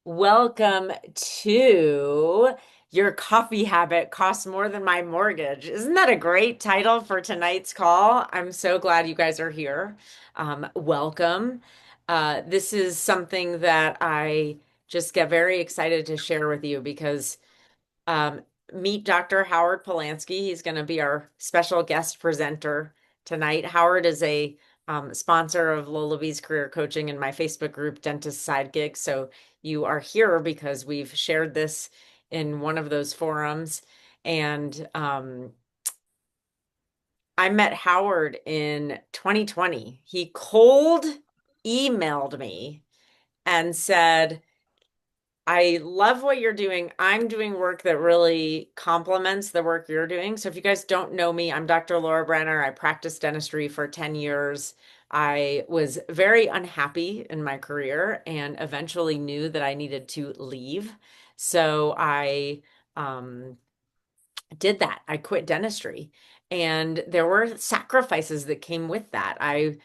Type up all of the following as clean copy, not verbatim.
Welcome to Your Coffee Habit Costs More Than My Mortgage. Isn't that a great title for tonight's call? I'm so glad you guys are here. Welcome. This is something that I just get very excited to share with you because um, meet Dr. Howard Polansky. He's going to be our special guest presenter tonight. Howard is a sponsor of Lolabees Career Coaching in my Facebook group, Dentist Side Gigs. So you are here because we've shared this in one of those forums. And I met Howard in 2020. He cold emailed me and said, I love what you're doing. I'm doing work that really complements the work you're doing. So if you guys don't know me, I'm Dr. Laura Brenner. I practiced dentistry for 10 years. I was very unhappy in my career and eventually knew that I needed to leave. So I um, did that. I quit dentistry. And there were sacrifices that came with that. I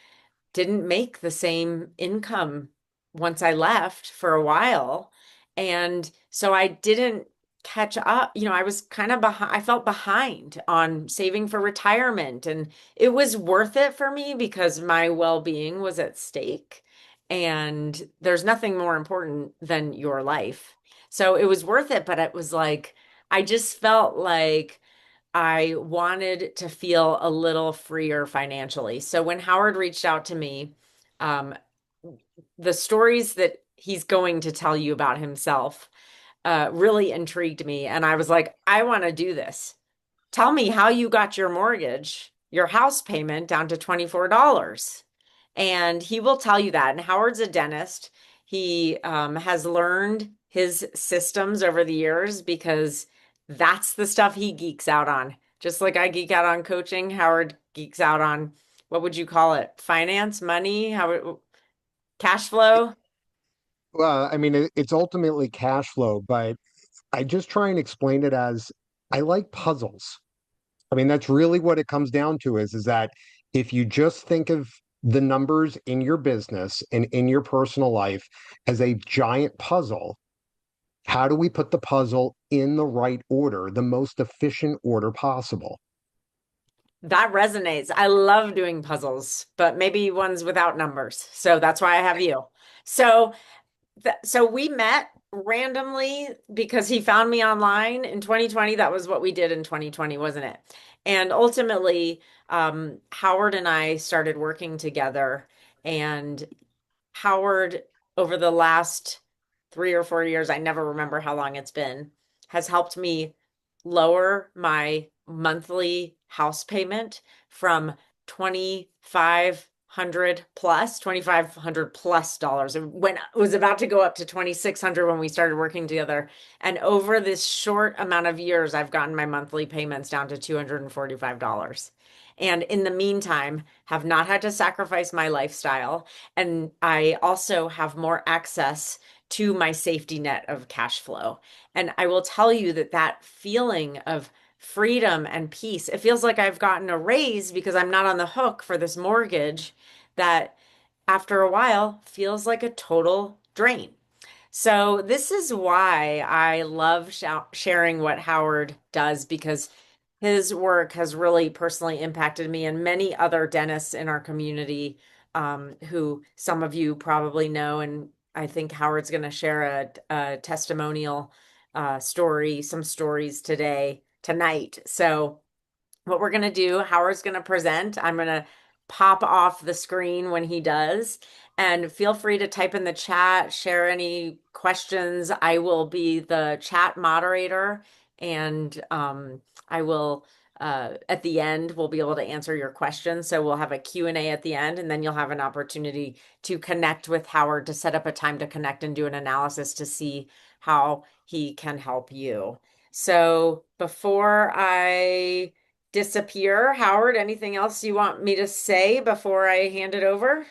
didn't make the same income once I left for a while. And so I didn't catch up. I was kind of behind, I felt behind on saving for retirement. And it was worth it for me because my well-being was at stake. And there's nothing more important than your life. So it was worth it, but it was like, I just felt like I wanted to feel a little freer financially. So when Howard reached out to me, um, the stories that he's going to tell you about himself really intrigued me. And I was like, I want to do this. Tell me how you got your mortgage, your house payment down to $24. And he will tell you that. And Howard's a dentist. He has learned his systems over the years because that's the stuff he geeks out on. Just like I geek out on coaching, Howard geeks out on what would you call it? Finance, money, cash flow? Well, I mean, it's ultimately cash flow, but I just try and explain it as I like puzzles. I mean, that's really what it comes down to is that if you just think of the numbers in your business and in your personal life as a giant puzzle, how do we put the puzzle in the right order, the most efficient order possible? That resonates. I love doing puzzles, but maybe ones without numbers. So that's why I have you. So so we met randomly because he found me online in 2020. That was what we did in 2020, wasn't it? And ultimately, Howard and I started working together. And Howard, over the last 3 or 4 years, I never remember how long it's been, has helped me lower my monthly house payment from 2,500 plus, 2,500 plus dollars. When it was about to go up to 2,600 when we started working together. And over this short amount of years, I've gotten my monthly payments down to $245. And in the meantime, have not had to sacrifice my lifestyle. And I also have more access to my safety net of cash flow. And I will tell you that that feeling of freedom and peace, it feels like I've gotten a raise because I'm not on the hook for this mortgage that after a while feels like a total drain. So, this is why I love sharing what Howard does because his work has really personally impacted me and many other dentists in our community who some of you probably know. And I think Howard's going to share a testimonial story, some stories tonight. So, what we're going to do, Howard's going to present. I'm going to pop off the screen when he does. And feel free to type in the chat, share any questions. I will be the chat moderator, and I will, at the end, we'll be able to answer your questions. So we'll have a Q&A at the end, and then you'll have an opportunity to connect with Howard to set up a time to connect and do an analysis to see how he can help you. So before I disappear. Howard, anything else you want me to say before I hand it over?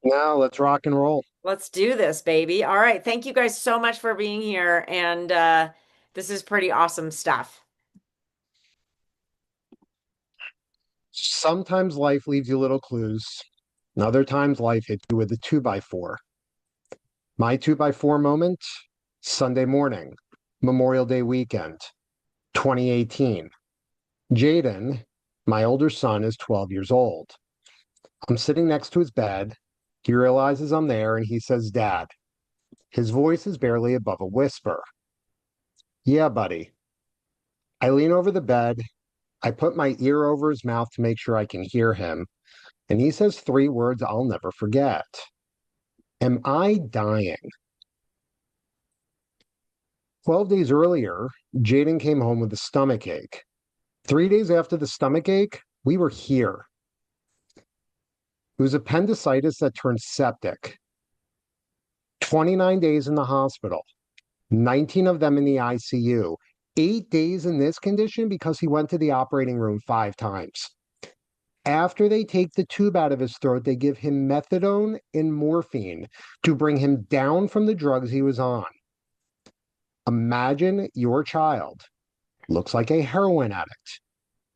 Now let's rock and roll. Let's do this, baby. All right. Thank you guys so much for being here. And this is pretty awesome stuff. Sometimes life leaves you little clues, and other times life hits you with a two by four. My 2 by 4 moment, Sunday morning, Memorial Day weekend, 2018. Jaden, my older son, is 12 years old. I'm sitting next to his bed. He realizes I'm there and he says, Dad. His voice is barely above a whisper. Yeah, buddy. I lean over the bed. I put my ear over his mouth to make sure I can hear him. And he says 3 words I'll never forget. Am I dying? 12 days earlier, Jaden came home with a stomach ache. 3 days after the stomach ache, we were here. It was appendicitis that turned septic. 29 days in the hospital, 19 of them in the ICU, 8 days in this condition because he went to the operating room 5 times. After they take the tube out of his throat, they give him methadone and morphine to bring him down from the drugs he was on. Imagine your child looks like a heroin addict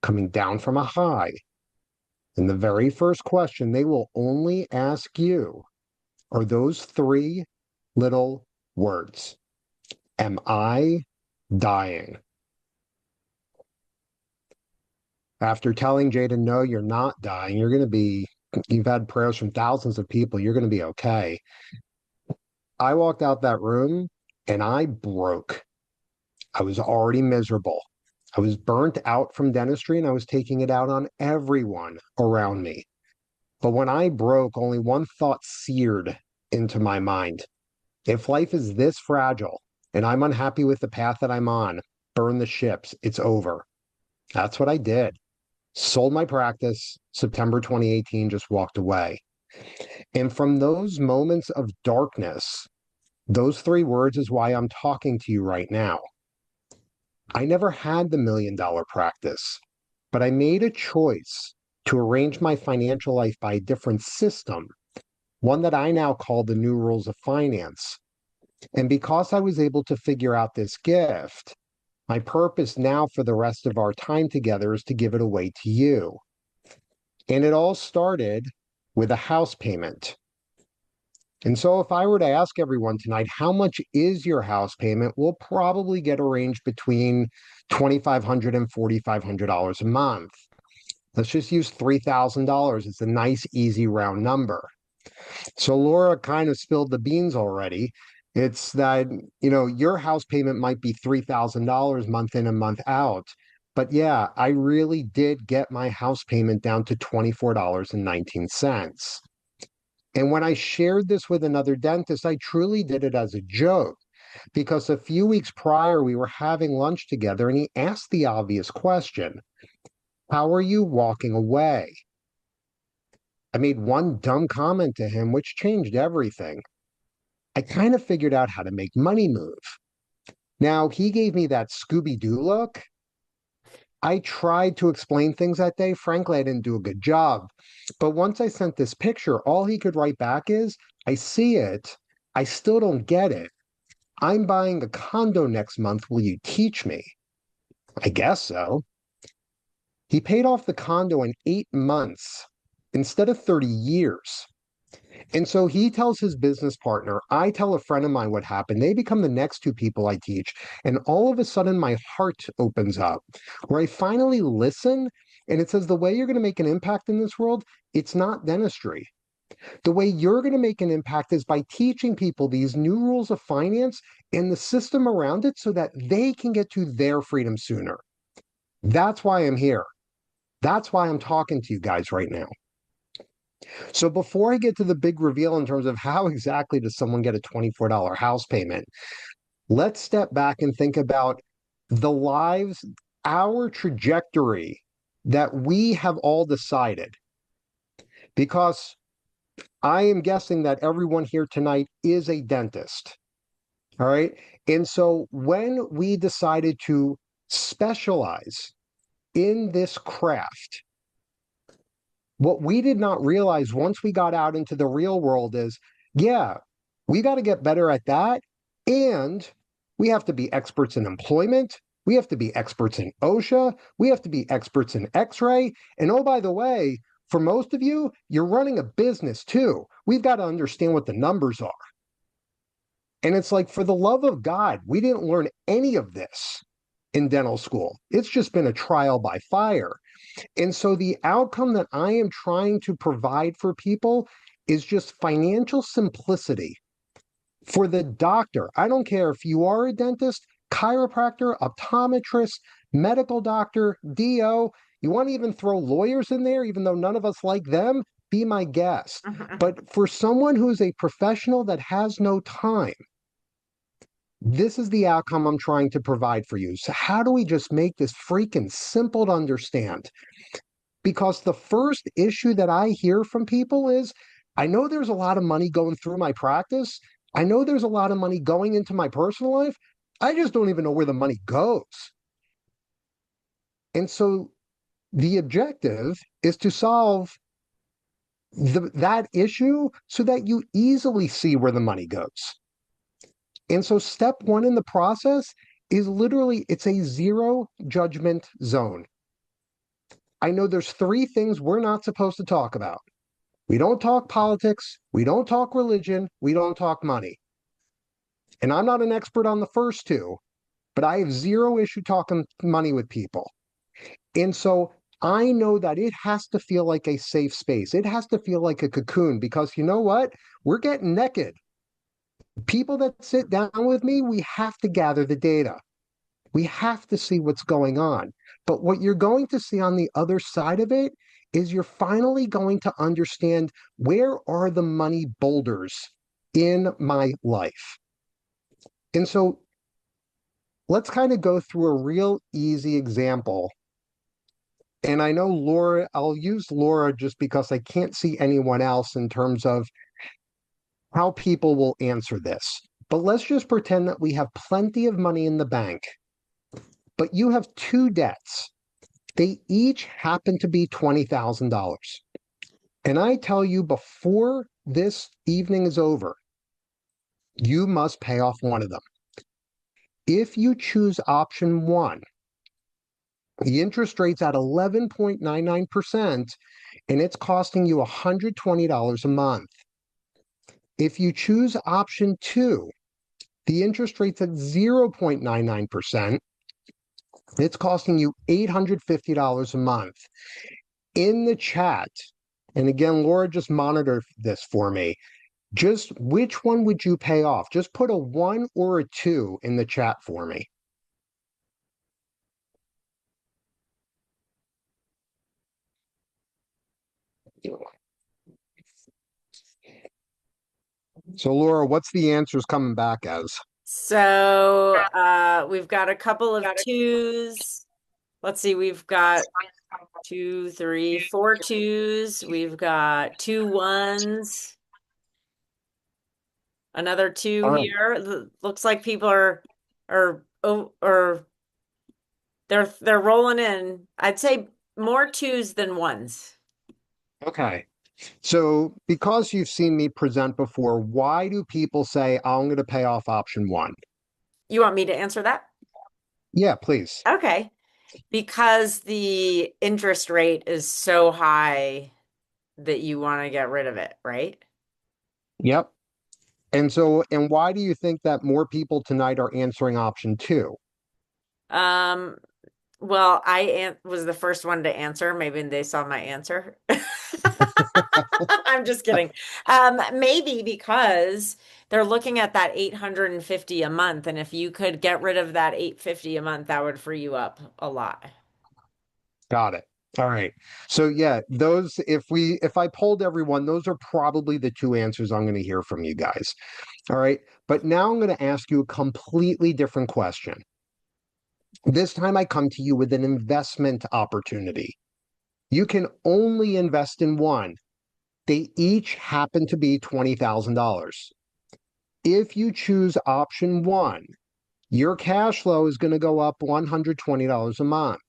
coming down from a high. And the very first question they will only ask you are those 3 little words. Am I dying? After telling Jaden, no, you're not dying, you've had prayers from thousands of people, you're going to be okay. I walked out that room and I broke. I was already miserable. I was burnt out from dentistry and I was taking it out on everyone around me. But when I broke, only one thought seared into my mind. If life is this fragile and I'm unhappy with the path that I'm on, burn the ships. It's over. That's what I did. Sold my practice, September 2018, just walked away. And from those moments of darkness, those 3 words is why I'm talking to you right now. I never had the $1 million practice, but I made a choice to arrange my financial life by a different system, one that I now call the new rules of finance. And because I was able to figure out this gift, my purpose now for the rest of our time together is to give it away to you. And it all started with a house payment. And so if I were to ask everyone tonight, how much is your house payment? We'll probably get a range between $2,500 and $4,500 a month. Let's just use $3,000. It's a nice, easy round number. So Laura kind of spilled the beans already. It's that, your house payment might be $3,000 month in and month out. But yeah, I really did get my house payment down to $24.19. And when I shared this with another dentist, I truly did it as a joke because a few weeks prior, we were having lunch together and he asked the obvious question, how are you walking away? I made one dumb comment to him, which changed everything. I kind of figured out how to make money move. Now, he gave me that Scooby-Doo look. I tried to explain things that day. Frankly, I didn't do a good job. But once I sent this picture, all he could write back is, I see it. I still don't get it. I'm buying a condo next month. Will you teach me? I guess so. He paid off the condo in 8 months instead of 30 years. And so he tells his business partner, I tell a friend of mine what happened. They become the next 2 people I teach. And all of a sudden, my heart opens up where I finally listen. And it says, the way you're going to make an impact in this world, it's not dentistry. The way you're going to make an impact is by teaching people these new rules of finance and the system around it so that they can get to their freedom sooner. That's why I'm here. That's why I'm talking to you guys right now. So before I get to the big reveal in terms of how exactly does someone get a $24 house payment, let's step back and think about the lives, our trajectory that we have all decided. Because I am guessing that everyone here tonight is a dentist. All right. And so when we decided to specialize in this craft, what we did not realize once we got out into the real world is, yeah, we got to get better at that. And we have to be experts in employment. We have to be experts in OSHA. We have to be experts in X-ray. And oh, by the way, for most of you, you're running a business too. We've got to understand what the numbers are. And it's like, for the love of God, we didn't learn any of this in dental school. It's just been a trial by fire. And so the outcome that I am trying to provide for people is just financial simplicity for the doctor. I don't care if you are a dentist, chiropractor, optometrist, medical doctor, DO. You want to even throw lawyers in there, even though none of us like them, be my guest. But for someone who's a professional that has no time, this is the outcome I'm trying to provide for you. So, how do we just make this freaking simple to understand? Because the first issue that I hear from people is, I know there's a lot of money going through my practice. I know there's a lot of money going into my personal life. I just don't even know where the money goes. And so the objective is to solve that issue so that you easily see where the money goes. And so step one in the process is literally, it's a zero judgment zone. I know there's three things we're not supposed to talk about. We don't talk politics. We don't talk religion. We don't talk money. And I'm not an expert on the first two, but I have zero issue talking money with people. And so I know that it has to feel like a safe space. It has to feel like a cocoon because you know what? We're getting naked. People that sit down with me, we have to gather the data. We have to see what's going on. But what you're going to see on the other side of it is you're finally going to understand, where are the money boulders in my life? And so let's kind of go through a real easy example. And I know Laura, I'll use Laura just because I can't see anyone else in terms of how people will answer this. But let's just pretend that we have plenty of money in the bank, but you have two debts. They each happen to be $20,000. And I tell you, before this evening is over, you must pay off one of them. If you choose option one, the interest rate's at 11.99%, and it's costing you $120 a month. If you choose option two, the interest rate's at 0.99%. It's costing you $850 a month. In the chat, and again, Laura just monitored this for me. Just which one would you pay off? Just put a one or a two in the chat for me. So, Laura, what's the answers coming back as? So we've got a couple of twos. Let's see, we've got two, three, four twos. We've got two ones, another two All right. here. Looks like people are they're rolling in. I'd say more twos than ones. Okay. So, because you've seen me present before, why do people say, I'm going to pay off option one? You want me to answer that? Yeah, please. Okay. Because the interest rate is so high that you want to get rid of it, right? Yep. And so, and why do you think that more people tonight are answering option two? Um, well, I an was the first one to answer. Maybe they saw my answer. I'm just kidding. Maybe because they're looking at that 850 a month, and if you could get rid of that 850 a month, that would free you up a lot. Got it. All right. So yeah, those, if I polled everyone, those are probably the two answers I'm going to hear from you guys. All right. But now I'm going to ask you a completely different question. This time I come to you with an investment opportunity. You can only invest in one. They each happen to be $20,000. If you choose option one, your cash flow is going to go up $120 a month.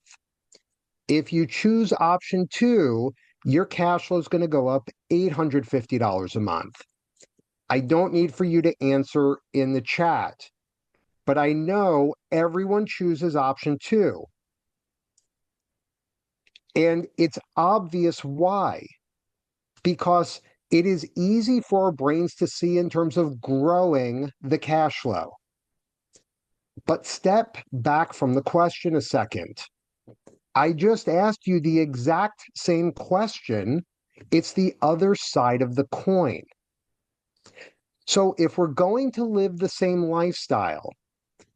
If you choose option two, your cash flow is going to go up $850 a month. I don't need for you to answer in the chat, but I know everyone chooses option two. And it's obvious why. Because It is easy for our brains to see in terms of growing the cash flow. But step back from the question a second. I just asked you the exact same question. It's the other side of the coin. So if we're going to live the same lifestyle,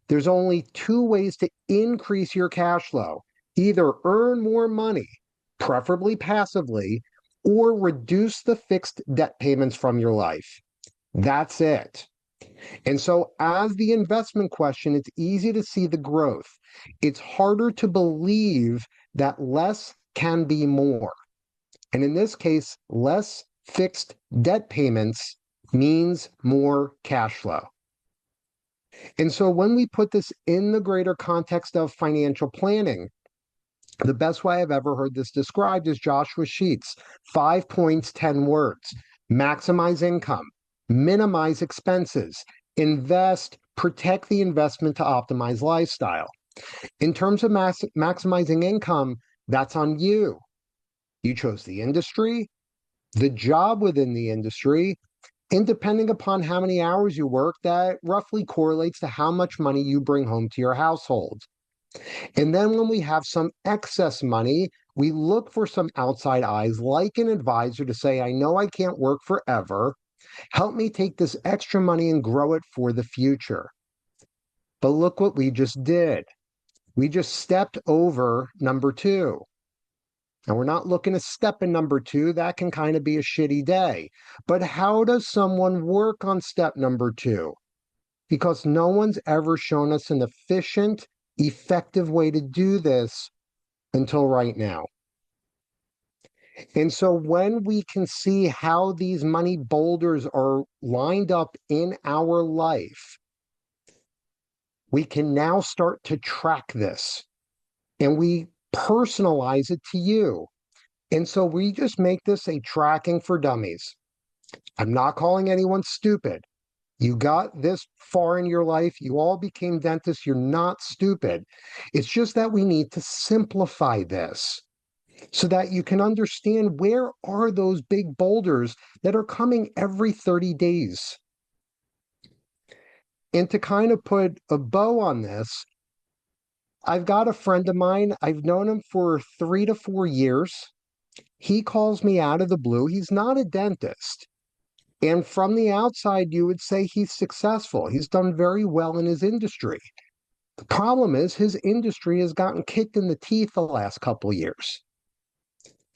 there's only two ways to increase your cash flow: either earn more money, preferably passively, or reduce the fixed debt payments from your life. That's it. And so, as the investment question, it's easy to see the growth. It's harder to believe that less can be more. And in this case, less fixed debt payments means more cash flow. And so, when we put this in the greater context of financial planning, the best way I've ever heard this described is Joshua Sheets: 5 points, 10 words. Maximize income, minimize expenses, invest, protect the investment to optimize lifestyle. In terms of maximizing income, that's on you. You chose the industry, the job within the industry, and depending upon how many hours you work, that roughly correlates to how much money you bring home to your household. And then when we have some excess money, we look for some outside eyes like an advisor to say, I know I can't work forever. Help me take this extra money and grow it for the future. But look what we just did. We just stepped over number two. And we're not looking to step in number two. That can kind of be a shitty day. But how does someone work on step number two? Because no one's ever shown us an efficient, effective way to do this until right now. And so when we can see how these money boulders are lined up in our life, we can now start to track this and we personalize it to you. And so we just make this a tracking for dummies. I'm not calling anyone stupid. You got this far in your life. You all became dentists. You're not stupid. It's just that we need to simplify this so that you can understand where are those big boulders that are coming every 30 days. And to kind of put a bow on this, I've got a friend of mine. I've known him for 3 to 4 years. He calls me out of the blue. He's not a dentist. And from the outside, you would say he's successful. He's done very well in his industry. The problem is his industry has gotten kicked in the teeth the last couple of years.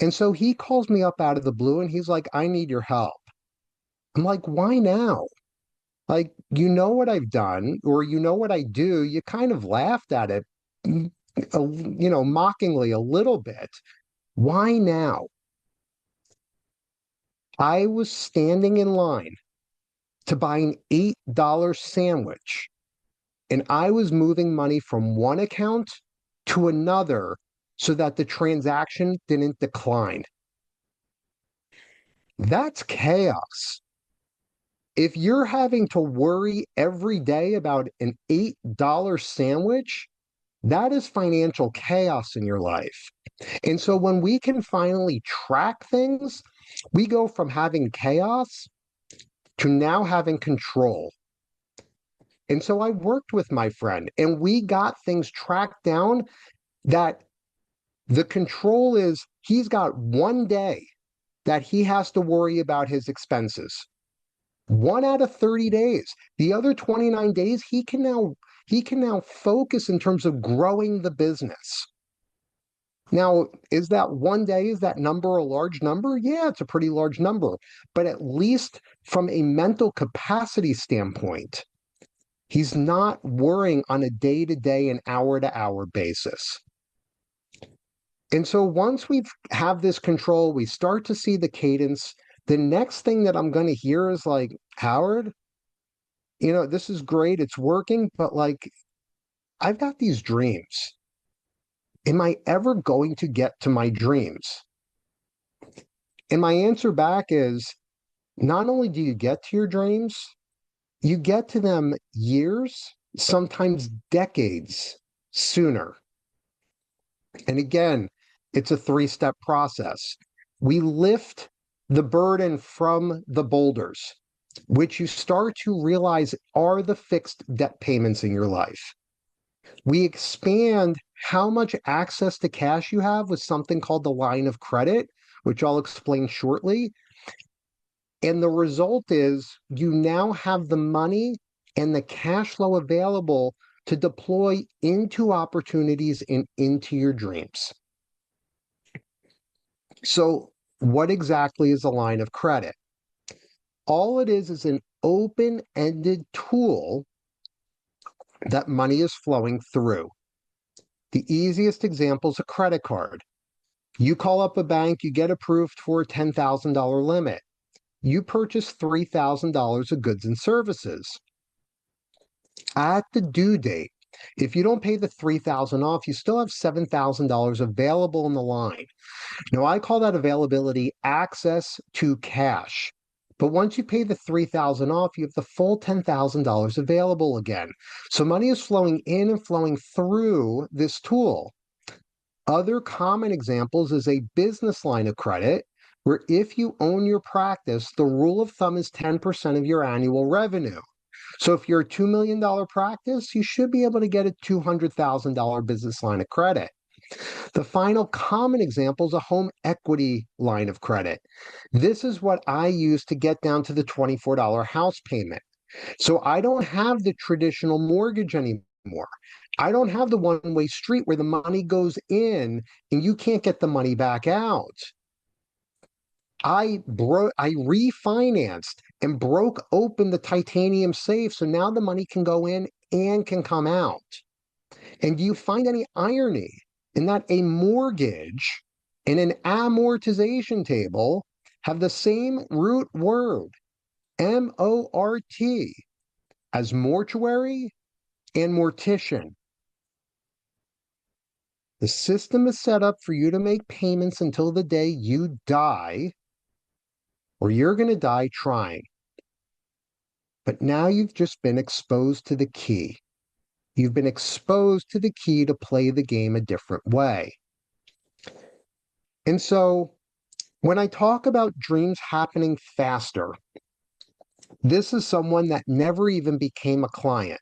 And so he calls me up out of the blue and he's like, I need your help. I'm like, why now? Like, you know what I've done, or you know what I do. You kind of laughed at it, mockingly a little bit. Why now? I was standing in line to buy an $8 sandwich, and I was moving money from one account to another so that the transaction didn't decline. That's chaos. If you're having to worry every day about an $8 sandwich, that is financial chaos in your life. And so when we can finally track things, we go from having chaos to now having control. And so I worked with my friend and we got things tracked down that the control is he's got one day that he has to worry about his expenses. 1 out of 30 days. The other 29 days, he can now focus in terms of growing the business. Now, is that one day, is that number a large number? Yeah, it's a pretty large number. But at least from a mental capacity standpoint, he's not worrying on a day-to-day and hour-to-hour basis. And so once we have this control, we start to see the cadence. The next thing that I'm going to hear is like, Howard, this is great. It's working, but like, I've got these dreams. Am I ever going to get to my dreams? And my answer back is not only do you get to your dreams, you get to them years, sometimes decades sooner. And again, it's a three-step process. We lift the burden from the boulders, which you start to realize are the fixed debt payments in your life. We expand how much access to cash you have with something called the line of credit, which I'll explain shortly. And the result is you now have the money and the cash flow available to deploy into opportunities and into your dreams. So, what exactly is a line of credit? All it is an open ended tool that money is flowing through. The easiest example is a credit card. You call up a bank, you get approved for a $10,000 limit. You purchase $3,000 of goods and services. At the due date, if you don't pay the $3,000 off, you still have $7,000 available in the line. Now, I call that availability access to cash. But once you pay the $3,000 off, you have the full $10,000 available again. So money is flowing in and flowing through this tool. Other common examples is a business line of credit, where if you own your practice, the rule of thumb is 10% of your annual revenue. So if you're a $2 million practice, you should be able to get a $200,000 business line of credit. The final common example is a home equity line of credit. This is what I use to get down to the $24 house payment. So I don't have the traditional mortgage anymore. I don't have the one-way street where the money goes in and you can't get the money back out. I refinanced and broke open the titanium safe, so now the money can go in and can come out. And do you find any irony in that a mortgage and an amortization table have the same root word, M-O-R-T, as mortuary and mortician? The system is set up for you to make payments until the day you die, or you're going to die trying. But now you've just been exposed to the key. You've been exposed to the key to play the game a different way. And so when I talk about dreams happening faster, this is someone that never even became a client.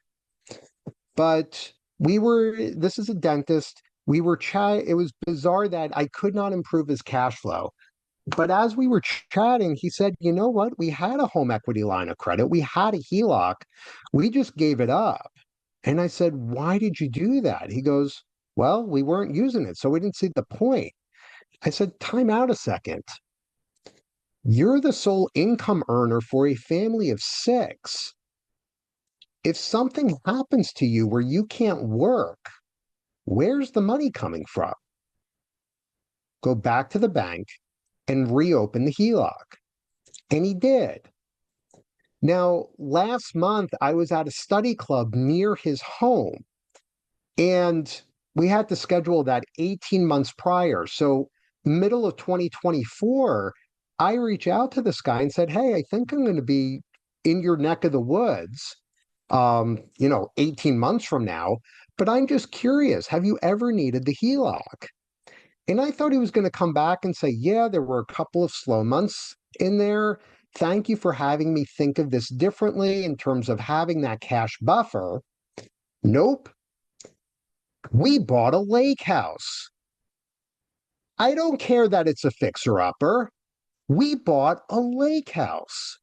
But this is a dentist. We were chatting. It was bizarre that I could not improve his cash flow. But as we were chatting, he said, you know what? We had a home equity line of credit. We had a HELOC. We just gave it up. And I said, why did you do that? He goes, well, we weren't using it, so we didn't see the point. I said, time out a second. You're the sole income earner for a family of six. If something happens to you where you can't work, where's the money coming from? Go back to the bank and reopen the HELOC. And he did. Now, last month, I was at a study club near his home, and we had to schedule that 18 months prior. So, middle of 2024, I reach out to this guy and said, hey, I think I'm going to be in your neck of the woods, 18 months from now. But I'm just curious, have you ever needed the HELOC? And I thought he was going to come back and say, yeah, there were a couple of slow months in there. Thank you for having me think of this differently in terms of having that cash buffer. Nope. We bought a lake house. I don't care that it's a fixer-upper. We bought a lake house.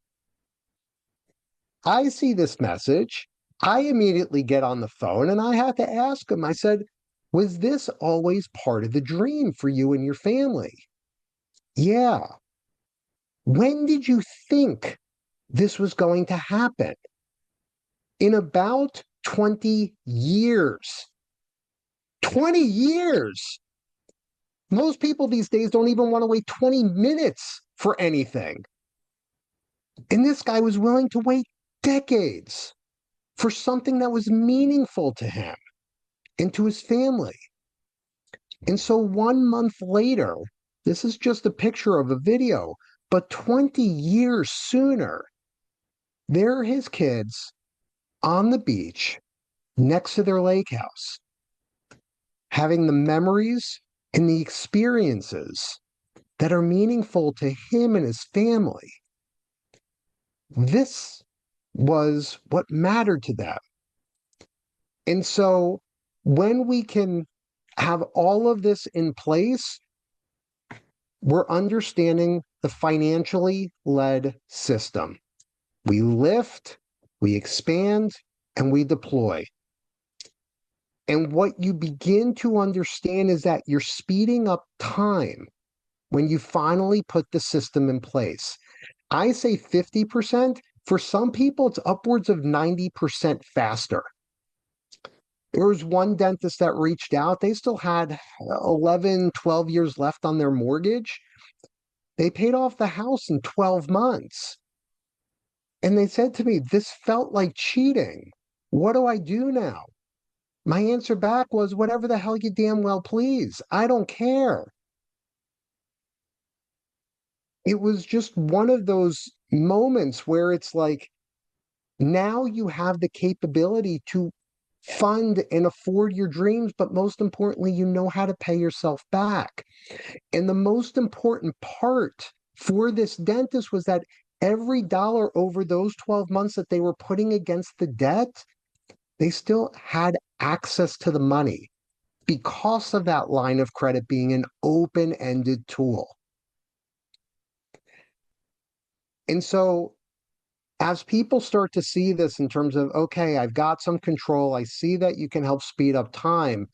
I see this message. I immediately get on the phone and I had to ask him, I said, was this always part of the dream for you and your family? Yeah. When did you think this was going to happen? In about 20 years. 20 years. Most people these days don't even want to wait 20 minutes for anything. And this guy was willing to wait decades for something that was meaningful to him and to his family. And so 1 month later, this is just a picture of a video, but 20 years sooner, there are his kids on the beach next to their lake house, having the memories and the experiences that are meaningful to him and his family. This was what mattered to them. And so when we can have all of this in place, we're understanding the financially led system. We lift, we expand, and we deploy. And what you begin to understand is that you're speeding up time when you finally put the system in place. I say 50%. For some people, it's upwards of 90% faster. There was one dentist that reached out. They still had 11, 12 years left on their mortgage. They paid off the house in 12 months. And they said to me, this felt like cheating. What do I do now? My answer back was, whatever the hell you damn well please. I don't care. It was just one of those moments where it's like, now you have the capability to fund and afford your dreams, but most importantly, you know how to pay yourself back. And the most important part for this dentist was that every dollar over those 12 months that they were putting against the debt, they still had access to the money because of that line of credit being an open-ended tool. And so as people start to see this in terms of, okay, I've got some control, I see that you can help speed up time.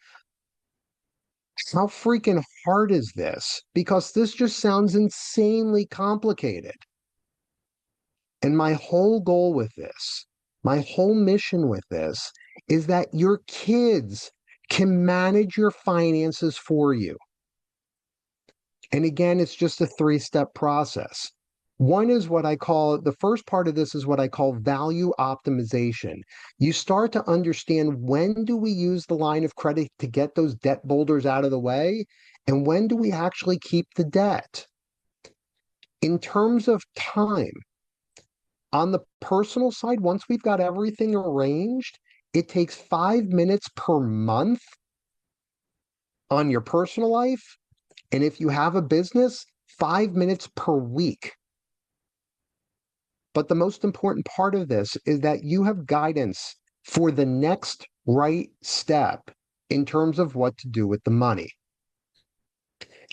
How freaking hard is this? Because this just sounds insanely complicated. And my whole goal with this, my whole mission with this is that your kids can manage your finances for you. And again, it's just a three-step process. One is what I call, the first part of this is what I call value optimization. You start to understand, when do we use the line of credit to get those debt boulders out of the way? And when do we actually keep the debt? In terms of time, on the personal side, once we've got everything arranged, it takes 5 minutes per month on your personal life. And if you have a business, 5 minutes per week. But the most important part of this is that you have guidance for the next right step in terms of what to do with the money.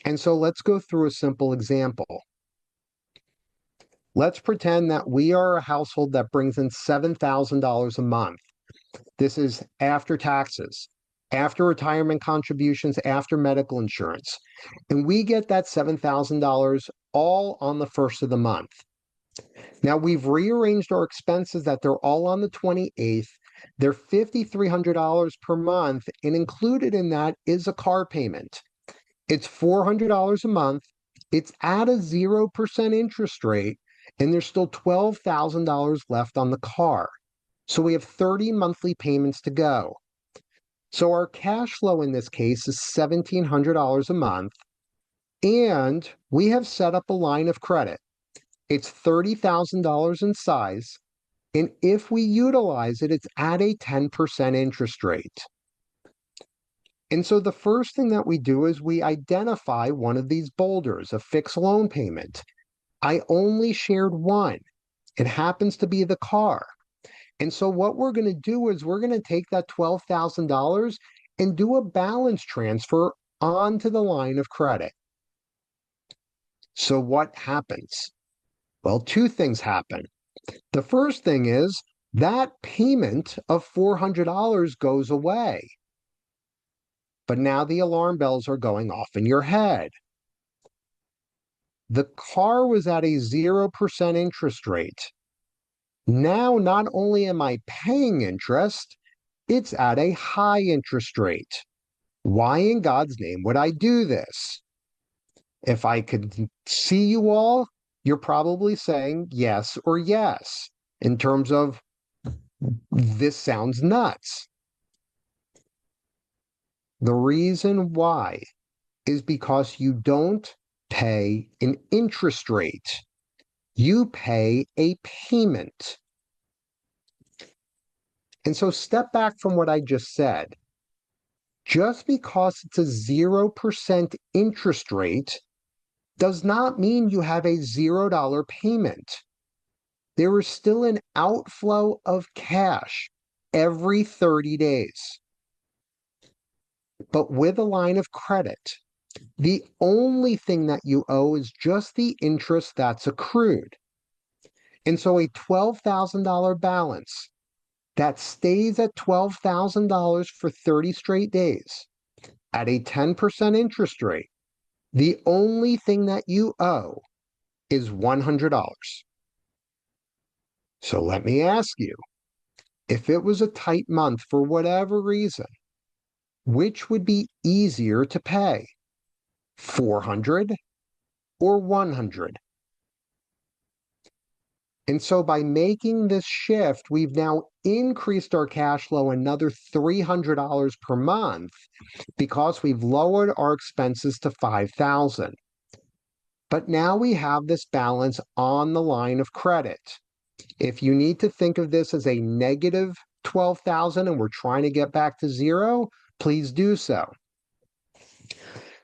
And so let's go through a simple example. Let's pretend that we are a household that brings in $7,000 a month. This is after taxes, after retirement contributions, after medical insurance. And we get that $7,000 all on the first of the month. Now, we've rearranged our expenses that they're all on the 28th. They're $5,300 per month, and included in that is a car payment. It's $400 a month. It's at a 0% interest rate, and there's still $12,000 left on the car. So we have 30 monthly payments to go. So our cash flow in this case is $1,700 a month, and we have set up a line of credit. It's $30,000 in size, and if we utilize it, it's at a 10% interest rate. And so the first thing that we do is we identify one of these boulders, a fixed loan payment. I only shared one. It happens to be the car. And so what we're going to do is we're going to take that $12,000 and do a balance transfer onto the line of credit. So what happens? Well, two things happen. The first thing is that payment of $400 goes away. But now the alarm bells are going off in your head. The car was at a 0% interest rate. Now, not only am I paying interest, it's at a high interest rate. Why in God's name would I do this? If I could see you all, you're probably saying yes or yes in terms of, this sounds nuts. The reason why is because you don't pay an interest rate. You pay a payment. And so step back from what I just said. Just because it's a 0% interest rate does not mean you have a $0 payment. There is still an outflow of cash every 30 days. But with a line of credit, the only thing that you owe is just the interest that's accrued. And so a $12,000 balance that stays at $12,000 for 30 straight days at a 10% interest rate, the only thing that you owe is $100. So let me ask you, if it was a tight month for whatever reason, which would be easier to pay, 400 or 100? And so by making this shift, we've now increased our cash flow another $300 per month because we've lowered our expenses to 5,000. But now we have this balance on the line of credit. If you need to think of this as a negative 12,000 and we're trying to get back to zero, please do so.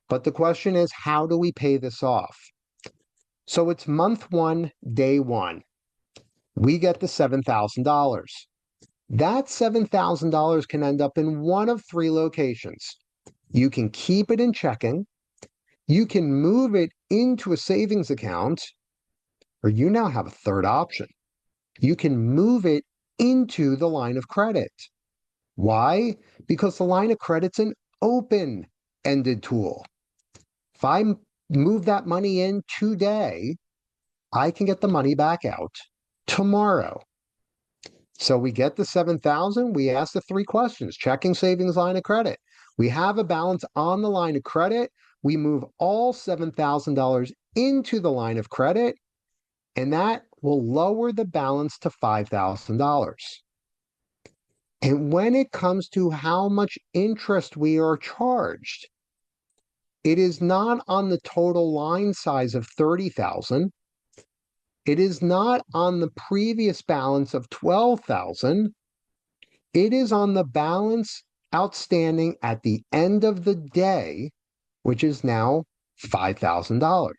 But the question is, how do we pay this off? So it's month one, day one. We get the $7,000. That $7,000 can end up in one of three locations. You can keep it in checking, you can move it into a savings account, or you now have a third option. You can move it into the line of credit. Why? Because the line of credit's an open-ended tool. If I move that money in today, I can get the money back out tomorrow. So we get the 7,000, we ask the three questions, checking, savings, line of credit. We have a balance on the line of credit. We move all $7,000 into the line of credit, and that will lower the balance to $5,000. And when it comes to how much interest we are charged, it is not on the total line size of 30,000. It is not on the previous balance of 12,000. It is on the balance outstanding at the end of the day, which is now $5,000.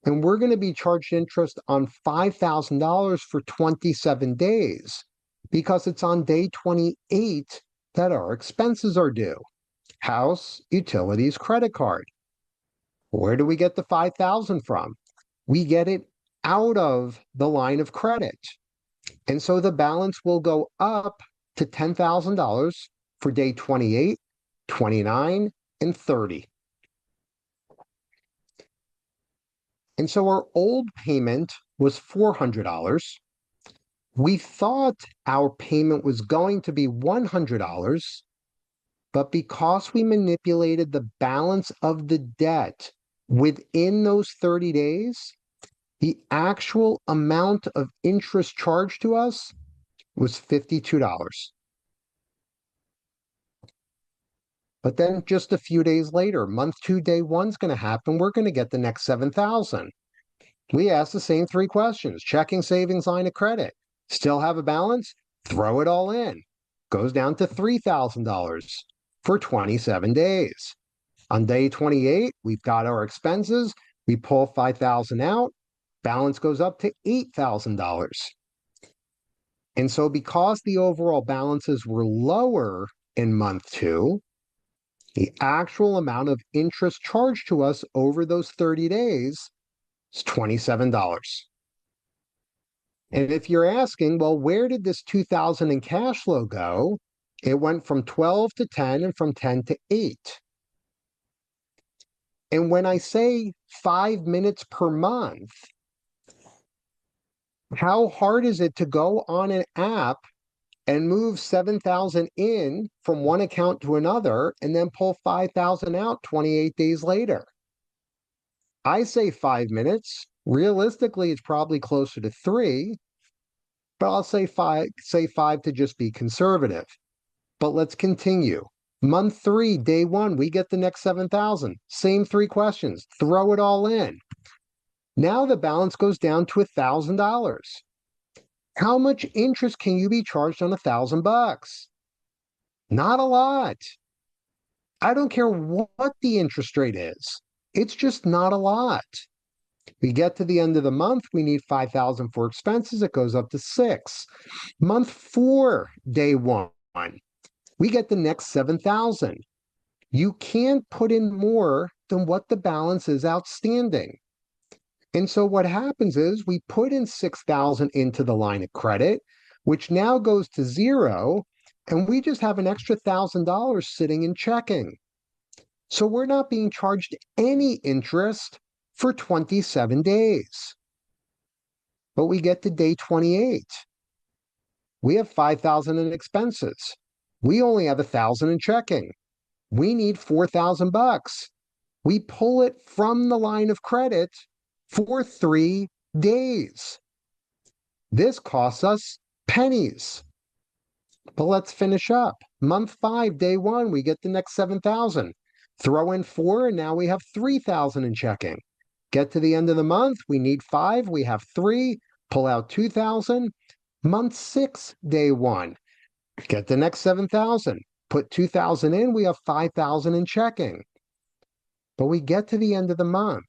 And we're going to be charged interest on $5,000 for 27 days because it's on day 28 that our expenses are due. House, utilities, credit card. Where do we get the 5,000 from? We get it out of the line of credit. And so the balance will go up to $10,000 for day 28, 29, and 30. And so our old payment was $400. We thought our payment was going to be $100, but because we manipulated the balance of the debt within those 30 days, the actual amount of interest charged to us was $52. But then just a few days later, month two, day one's going to happen. We're going to get the next 7,000. We ask the same three questions, checking, savings, line of credit. Still have a balance? Throw it all in. Goes down to $3,000 for 27 days. On day 28, we've got our expenses. We pull 5,000 out. Balance goes up to $8,000. And so because the overall balances were lower in month two, the actual amount of interest charged to us over those 30 days is $27. And if you're asking, well, where did this 2,000 in cash flow go? It went from 12 to 10 and from 10 to 8. And when I say 5 minutes per month, how hard is it to go on an app and move 7,000 in from one account to another and then pull 5,000 out 28 days later? I say 5 minutes. Realistically, it's probably closer to 3, but I'll say five to just be conservative. But let's continue. Month three, day one, we get the next 7,000. Same three questions. Throw it all in. Now the balance goes down to $1,000. How much interest can you be charged on $1,000? Not a lot. I don't care what the interest rate is. It's just not a lot. We get to the end of the month, we need 5,000 for expenses. It goes up to 6. Month 4, day 1, we get the next 7,000. You can't put in more than what the balance is outstanding. And so what happens is we put in 6,000 into the line of credit, which now goes to 0, and we just have an extra $1,000 sitting in checking. So we're not being charged any interest for 27 days. But we get to day 28. We have 5,000 in expenses. We only have 1,000 in checking. We need 4,000 bucks. We pull it from the line of credit for 3 days. This costs us pennies. But let's finish up. Month 5, day 1, we get the next 7,000. Throw in 4, and now we have 3,000 in checking. Get to the end of the month, we need 5, we have 3, pull out 2,000. Month 6, day 1, get the next 7,000. Put 2,000 in, we have 5,000 in checking. But we get to the end of the month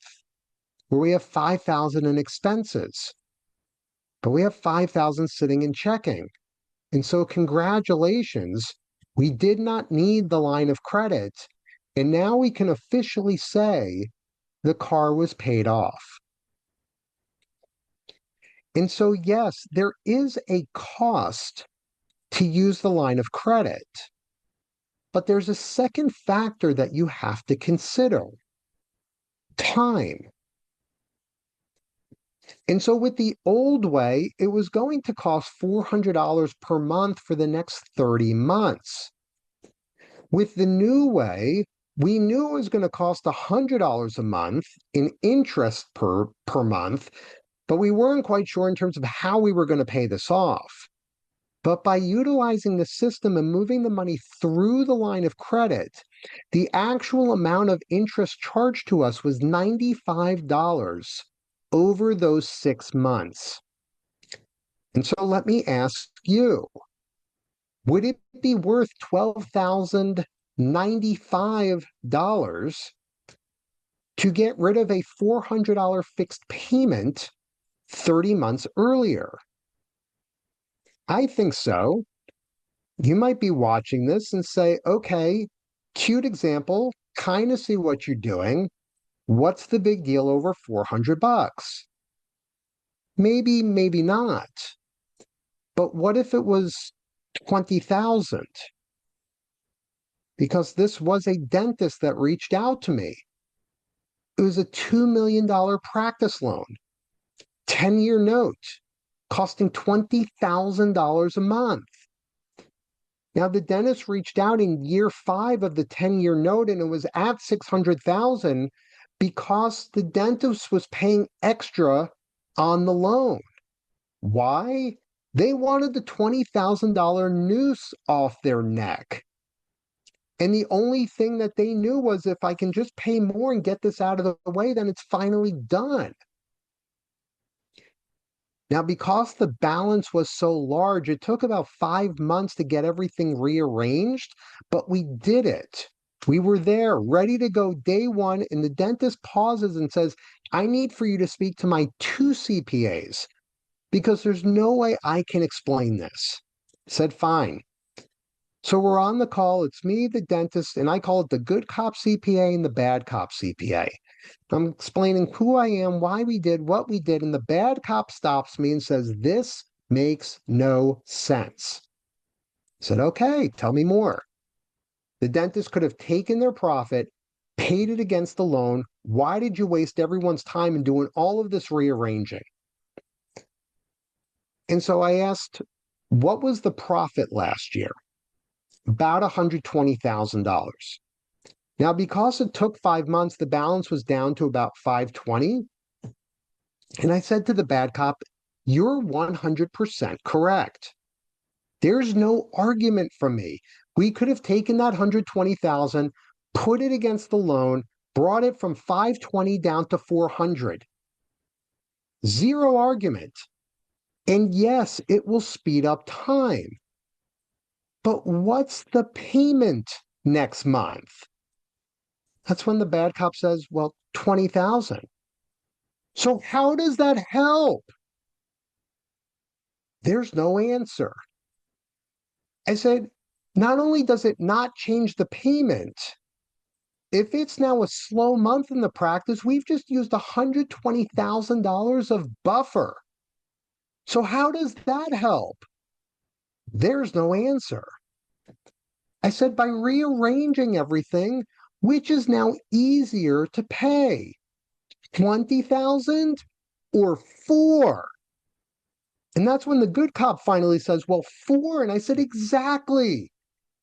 where we have 5,000 in expenses, but we have 5,000 sitting in checking. And so congratulations, we did not need the line of credit. And now we can officially say the car was paid off. And so, yes, there is a cost to use the line of credit, but there's a second factor that you have to consider: time. And so with the old way, it was going to cost $400 per month for the next 30 months. With the new way, we knew it was going to cost $100 a month in interest per month, but we weren't quite sure in terms of how we were going to pay this off. But by utilizing the system and moving the money through the line of credit, the actual amount of interest charged to us was $95 over those 6 months. And so let me ask you, would it be worth $12,095 to get rid of a $400 fixed payment 30 months earlier? I think so. You might be watching this and say, okay, cute example, kind of see what you're doing. What's the big deal over 400 bucks? Maybe, maybe not. But what if it was 20,000? Because this was a dentist that reached out to me. It was a $2 million practice loan, 10-year note, costing $20,000 a month. Now, the dentist reached out in year 5 of the 10-year note, and it was at $600,000 because the dentist was paying extra on the loan. Why? They wanted the $20,000 noose off their neck. And the only thing that they knew was, if I can just pay more and get this out of the way, then it's finally done. Now, because the balance was so large, it took about 5 months to get everything rearranged, but we did it. We were there, ready to go day 1, and the dentist pauses and says, I need for you to speak to my 2 CPAs because there's no way I can explain this. I said, fine. So we're on the call. It's me, the dentist, and I call it the good cop CPA and the bad cop CPA. I'm explaining who I am, why we did what we did, and the bad cop stops me and says, this makes no sense. I said, okay, tell me more. The dentist could have taken their profit, paid it against the loan. Why did you waste everyone's time in doing all of this rearranging? And so I asked, what was the profit last year? About $120,000. Now, because it took 5 months, the balance was down to about 520. And I said to the bad cop, you're 100% correct. There's no argument from me. We could have taken that 120,000, put it against the loan, brought it from 520 down to 400. Zero argument. And yes, it will speed up time. But what's the payment next month? That's when the bad cop says, well, 20,000. So how does that help? There's no answer. I said, not only does it not change the payment, if it's now a slow month in the practice, we've just used $120,000 of buffer. So how does that help? There's no answer. I said, by rearranging everything, which is now easier to pay, 20,000 or four? And that's when the good cop finally says, well, four. And I said, exactly.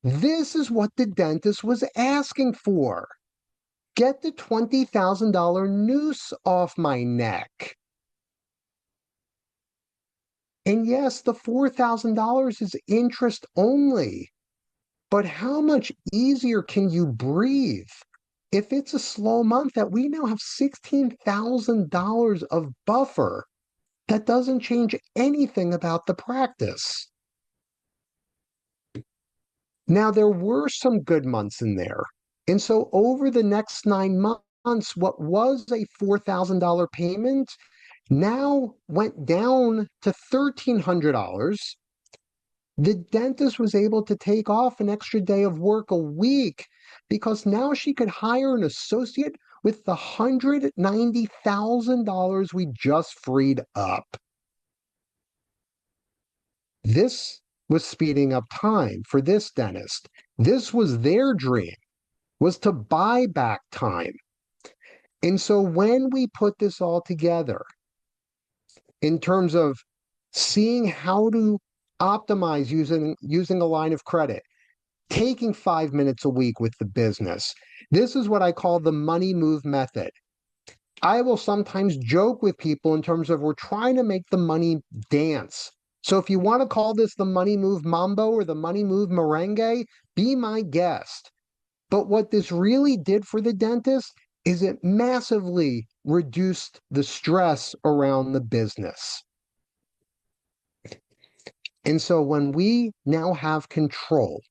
This is what the dentist was asking for. Get the $20,000 noose off my neck. And yes, the $4,000 is interest only. But how much easier can you breathe if it's a slow month that we now have $16,000 of buffer that doesn't change anything about the practice? Now, there were some good months in there. And so over the next 9 months, what was a $4,000 payment now went down to $1,300. The dentist was able to take off an extra day of work a week because now she could hire an associate with the $190,000 we just freed up. This was speeding up time for this dentist. This was their dream, was to buy back time. And so when we put this all together in terms of seeing how to optimize using a line of credit, taking 5 minutes a week with the business. This is what I call the money move method. I will sometimes joke with people in terms of we're trying to make the money dance. So if you want to call this the money move mambo or the money move merengue, be my guest. But what this really did for the dentist is it massively reduced the stress around the business. And so when we now have control,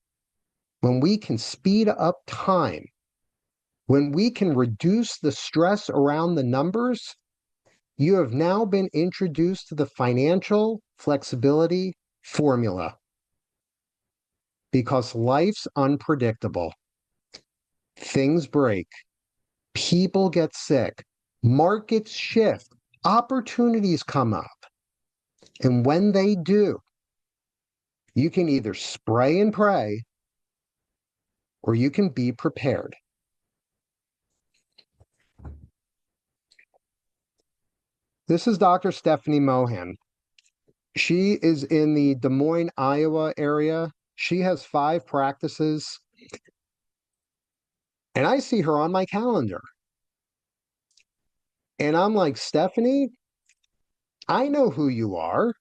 when we can speed up time, when we can reduce the stress around the numbers, you have now been introduced to the financial flexibility formula because life's unpredictable. Things break, people get sick, markets shift, opportunities come up. And when they do, you can either spray and pray or you can be prepared. This is Dr. Stephanie Mohan. She is in the Des Moines, Iowa area. She has 5 practices. And I see her on my calendar. And I'm like, Stephanie, I know who you are.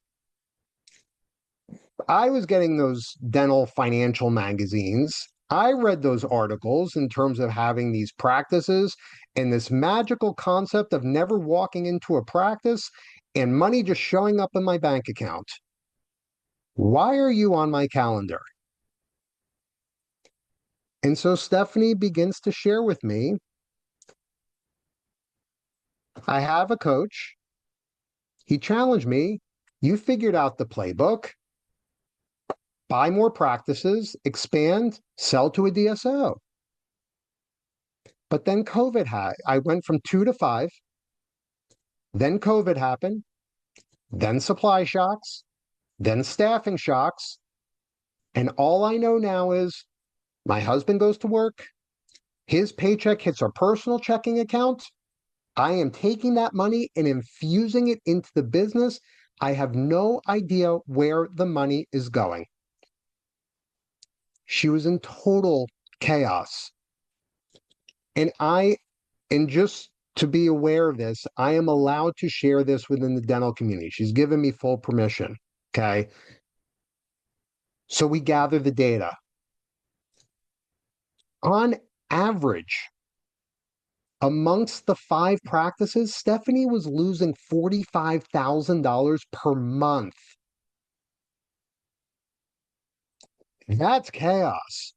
I was getting those dental financial magazines. I read those articles in terms of having these practices and this magical concept of never walking into a practice and money just showing up in my bank account. Why are you on my calendar? And so Stephanie begins to share with me, I have a coach. He challenged me. You figured out the playbook. Buy more practices, expand, sell to a DSO. But then I went from 2 to 5. Then COVID happened. Then supply shocks. Then staffing shocks. And all I know now is my husband goes to work. His paycheck hits our personal checking account. I am taking that money and infusing it into the business. I have no idea where the money is going. She was in total chaos. And just to be aware of this, I am allowed to share this within the dental community. She's given me full permission. Okay. So we gather the data. On average, amongst the 5 practices, Stephanie was losing $45,000 per month. That's chaos.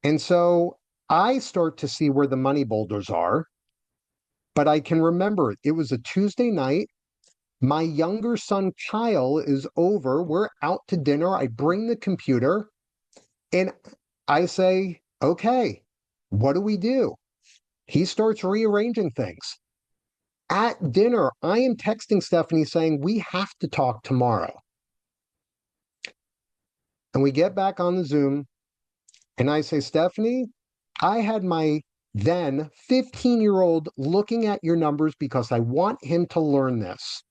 And so I start to see where the money boulders are, but I can remember it. It was a Tuesday night. My younger son, Kyle, is over. We're out to dinner. I bring the computer and I say, okay, what do we do? He starts rearranging things. At dinner, I am texting Stephanie saying, we have to talk tomorrow. And we get back on the Zoom, and I say, Stephanie, I had my then 15-year-old looking at your numbers because I want him to learn this.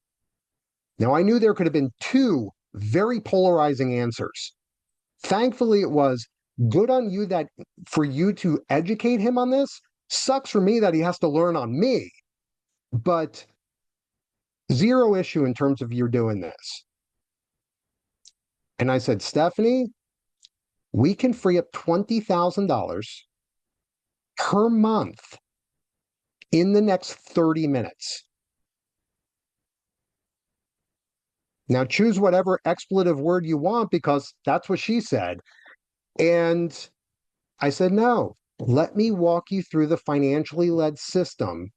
Now, I knew there could have been two very polarizing answers. Thankfully, it was good on you that for you to educate him on this. Sucks for me that he has to learn on me, but zero issue in terms of you doing this. And I said, Stephanie, we can free up $20,000 per month in the next 30 minutes. Now choose whatever expletive word you want because that's what she said. And I said, no, let me walk you through the financially led system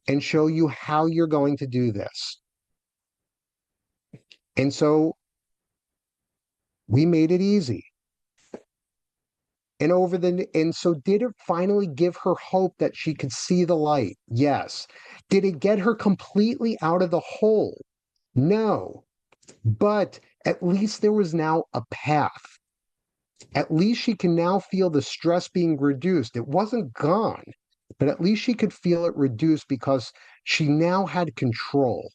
and show you how you're going to do this. And so we made it easy. And so did it finally give her hope that she could see the light? Yes. Did it get her completely out of the hole? No. But at least there was now a path. At least she can now feel the stress being reduced. It wasn't gone, but at least she could feel it reduced because she now had control.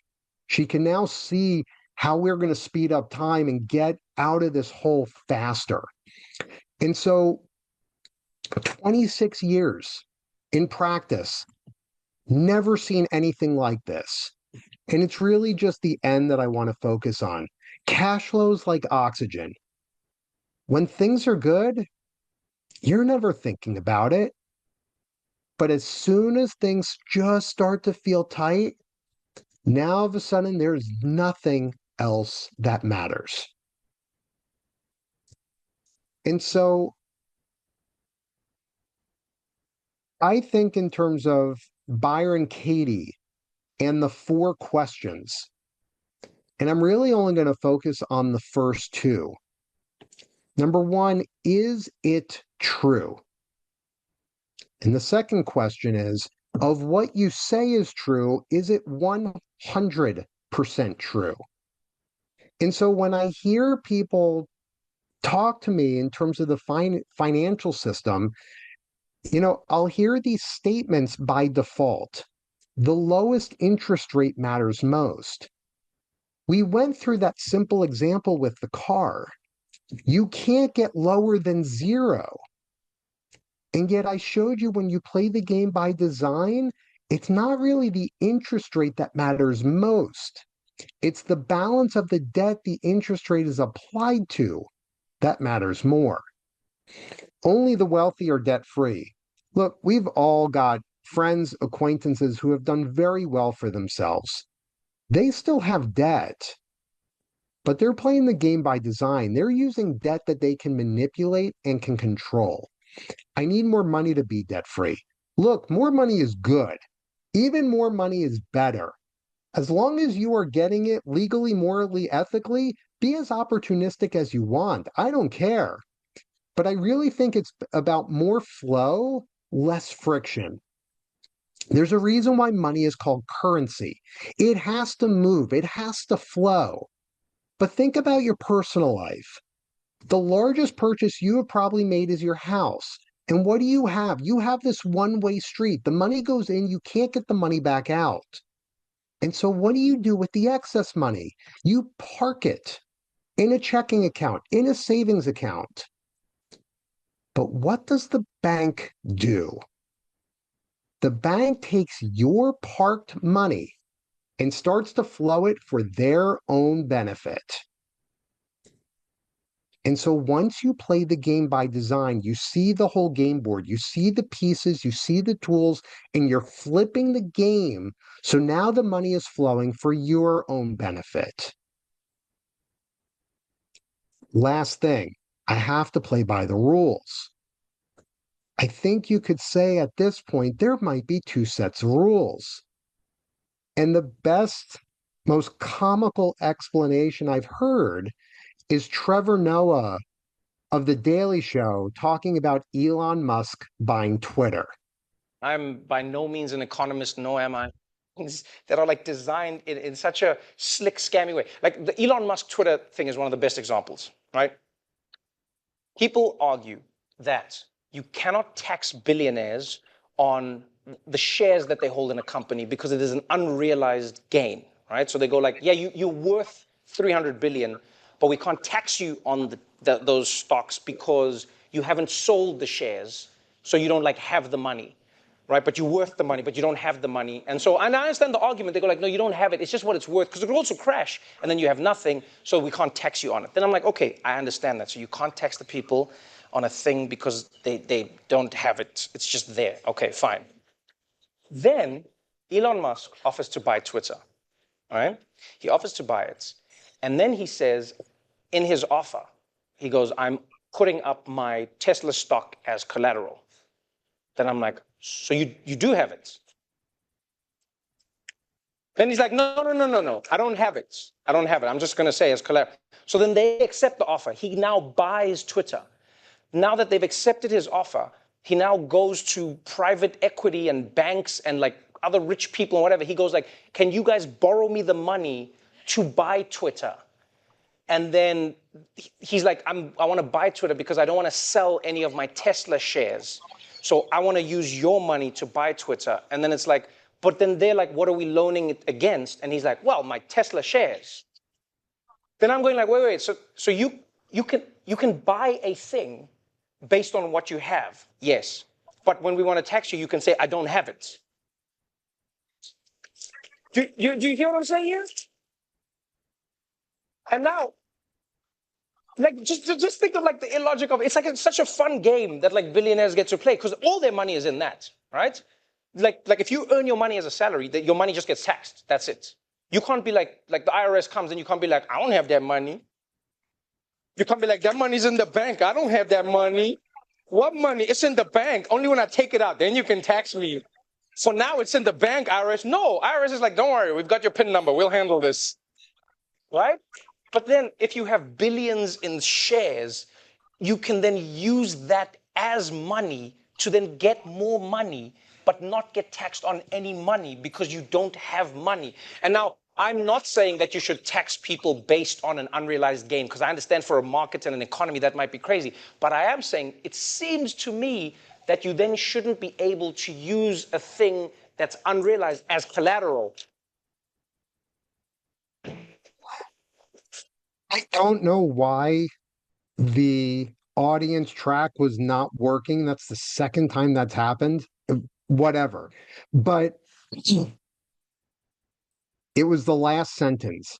She can now see how we're going to speed up time and get out of this hole faster. And so 26 years in practice, never seen anything like this. And it's really just the end that I want to focus on. Cash flows like oxygen. When things are good, you're never thinking about it. But as soon as things just start to feel tight, now all of a sudden there's nothing else that matters. And so I think in terms of Byron Katie and the four questions, and I'm really only going to focus on the first two. Number one, is it true? And the second question is, of what you say is true, is it 100% true? And so when I hear people talk to me in terms of the financial system, I'll hear these statements by default. The lowest interest rate matters most. We went through that simple example with the car. You can't get lower than zero. And yet I showed you when you play the game by design, it's not really the interest rate that matters most. It's the balance of the debt the interest rate is applied to that matters more. Only the wealthy are debt free. Look, we've all got friends, acquaintances who have done very well for themselves. They still have debt, but they're playing the game by design. They're using debt that they can manipulate and can control. I need more money to be debt free. Look, more money is good. Even more money is better. As long as you are getting it legally, morally, ethically, be as opportunistic as you want. I don't care. But I really think it's about more flow, less friction. There's a reason why money is called currency. It has to move, it has to flow. But think about your personal life. The largest purchase you have probably made is your house. And what do you have? You have this one-way street. The money goes in, you can't get the money back out. And so what do you do with the excess money? You park it in a checking account, in a savings account. But what does the bank do? The bank takes your parked money and starts to flow it for their own benefit. And so once you play the game by design, you see the whole game board, you see the pieces, you see the tools, and you're flipping the game. So now the money is flowing for your own benefit. Last thing, I have to play by the rules. I think you could say at this point there might be two sets of rules. And the best, most comical explanation I've heard is Trevor Noah of The Daily Show talking about Elon Musk buying Twitter. I'm by no means an economist, no am I. That are like designed in such a slick, scammy way. Like the Elon Musk Twitter thing is one of the best examples, right? People argue that you cannot tax billionaires on the shares that they hold in a company because it is an unrealized gain, right? So they go like, yeah, you're worth 300 billion, but we can't tax you on those stocks because you haven't sold the shares, so you don't like have the money, right? But you're worth the money, but you don't have the money. And so, and I understand the argument. They go like, no, you don't have it. It's just what it's worth, because it could also crash, and then you have nothing, so we can't tax you on it. Then I'm like, okay, I understand that. So you can't tax the people on a thing because they don't have it. It's just there. Okay, fine. Then Elon Musk offers to buy Twitter, all right? He offers to buy it. And then he says, in his offer, he goes, I'm putting up my Tesla stock as collateral. Then I'm like, so you do have it? Then he's like, no. I don't have it. I don't have it. I'm just going to say as collateral. So then they accept the offer. He now buys Twitter. Now that they've accepted his offer, he now goes to private equity and banks and like other rich people and whatever. He goes like, can you guys borrow me the money to buy Twitter? And then he's like, I want to buy Twitter because I don't want to sell any of my Tesla shares. So I want to use your money to buy Twitter. And then it's like, but then they're like, what are we loaning it against? And he's like, well, my Tesla shares. Then I'm going like, wait. So you can buy a thing based on what you have. Yes. But when we want to tax you, you can say, I don't have it. Do you hear what I'm saying here? And now, like, just think of like the illogic of it. It's like it's such a fun game that like billionaires get to play because all their money is in that, right? Like if you earn your money as a salary, that your money just gets taxed. That's it. You can't be like the IRS comes and you can't be like, I don't have that money. You can't be like, that money's in the bank. I don't have that money. What money? It's in the bank. Only when I take it out, then you can tax me. So now it's in the bank, IRS. No, IRS is like, don't worry, we've got your PIN number. We'll handle this. Right? But then if you have billions in shares, you can then use that as money to then get more money, but not get taxed on any money because you don't have money. And now I'm not saying that you should tax people based on an unrealized gain, because I understand for a market and an economy that might be crazy. But I am saying it seems to me that you then shouldn't be able to use a thing that's unrealized as collateral. I don't know why the audience track was not working. That's the second time that's happened. Whatever. But it was the last sentence.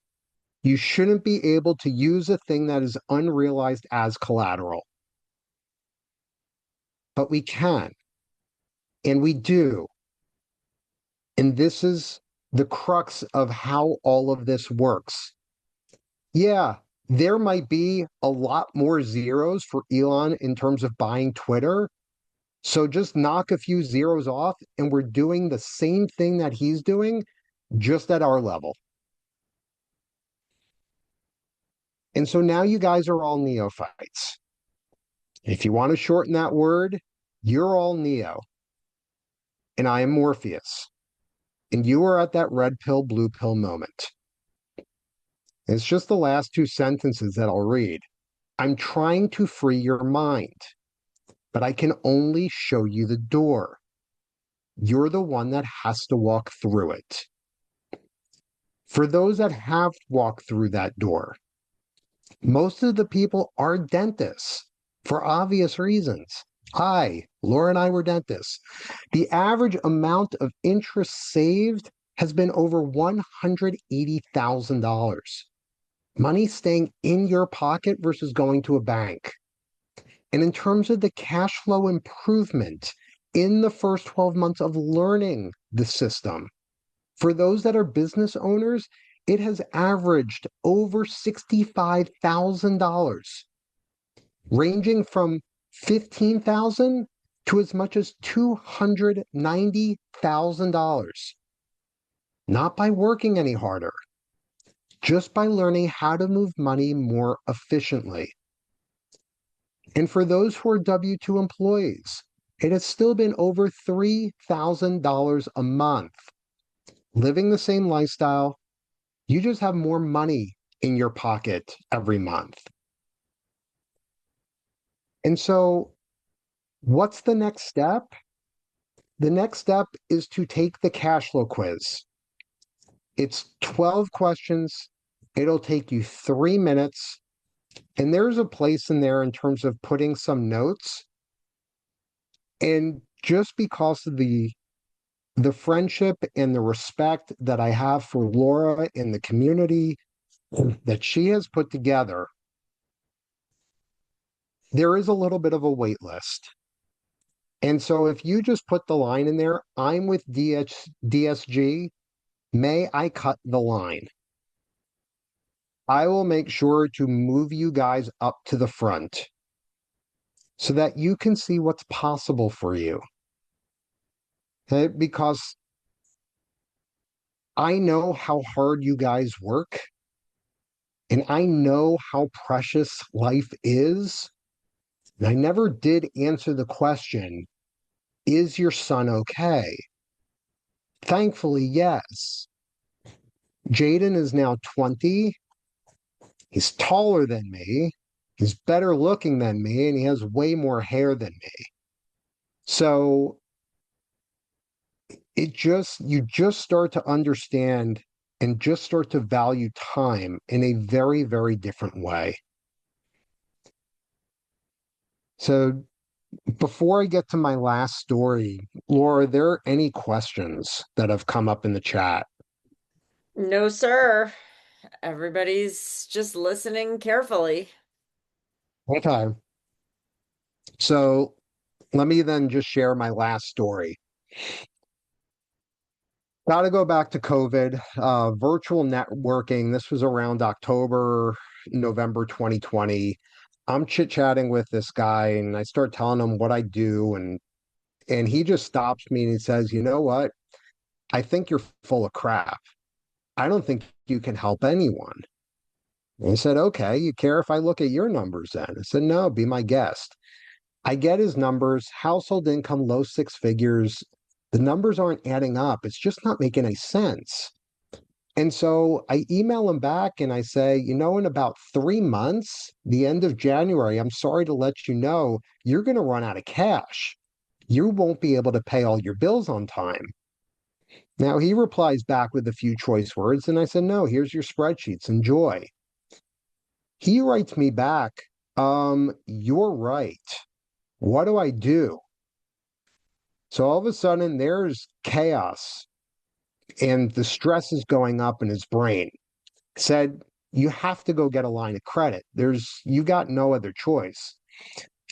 You shouldn't be able to use a thing that is unrealized as collateral. But we can, and we do. And this is the crux of how all of this works. Yeah, there might be a lot more zeros for Elon in terms of buying Twitter. So just knock a few zeros off, and we're doing the same thing that he's doing, just at our level. And so now you guys are all neophytes. If you want to shorten that word, you're all Neo, and I am Morpheus. And you are at that red pill, blue pill moment. It's just the last two sentences that I'll read. I'm trying to free your mind, but I can only show you the door. You're the one that has to walk through it. For those that have walked through that door, most of the people are dentists for obvious reasons. Laura and I were dentists. The average amount of interest saved has been over $180,000. Money staying in your pocket versus going to a bank. And in terms of the cash flow improvement in the first 12 months of learning the system, for those that are business owners, it has averaged over $65,000, ranging from $15,000 to as much as $290,000, not by working any harder, just by learning how to move money more efficiently. And for those who are W-2 employees, it has still been over $3,000 a month. Living the same lifestyle, you just have more money in your pocket every month. And so, what's the next step? The next step is to take the cash flow quiz. It's 12 questions. It'll take you 3 minutes. And there's a place in there in terms of putting some notes. And just because of the friendship and the respect that I have for Laura and the community that she has put together, there is a little bit of a wait list. And so if you just put the line in there, I'm with DSG, may I cut the line? I will make sure to move you guys up to the front so that you can see what's possible for you. Okay? Because I know how hard you guys work, and I know how precious life is. And I never did answer the question, is your son okay? Thankfully, yes. Jaden is now 20. He's taller than me. He's better looking than me, and he has way more hair than me. So you just start to understand and just start to value time in a very, very different way. So before I get to my last story, Laura, are there any questions that have come up in the chat? No, sir. Everybody's just listening carefully. Okay. So let me then just share my last story. Got to go back to COVID, virtual networking. This was around October, November 2020. I'm chit-chatting with this guy and I start telling him what I do, and he just stops me and he says, "You know what? I think you're full of crap. I don't think you can help anyone." And I said, "Okay, you care if I look at your numbers then?" I said, "No, be my guest." I get his numbers, household income, low six figures. The numbers aren't adding up. It's just not making any sense. And so I email him back and I say, in about 3 months, the end of January, I'm sorry to let you know, you're going to run out of cash. You won't be able to pay all your bills on time. Now he replies back with a few choice words. And I said, no, here's your spreadsheets. Enjoy. He writes me back, you're right. What do I do? So all of a sudden there's chaos and the stress is going up in his brain. Said, you have to go get a line of credit. You got no other choice.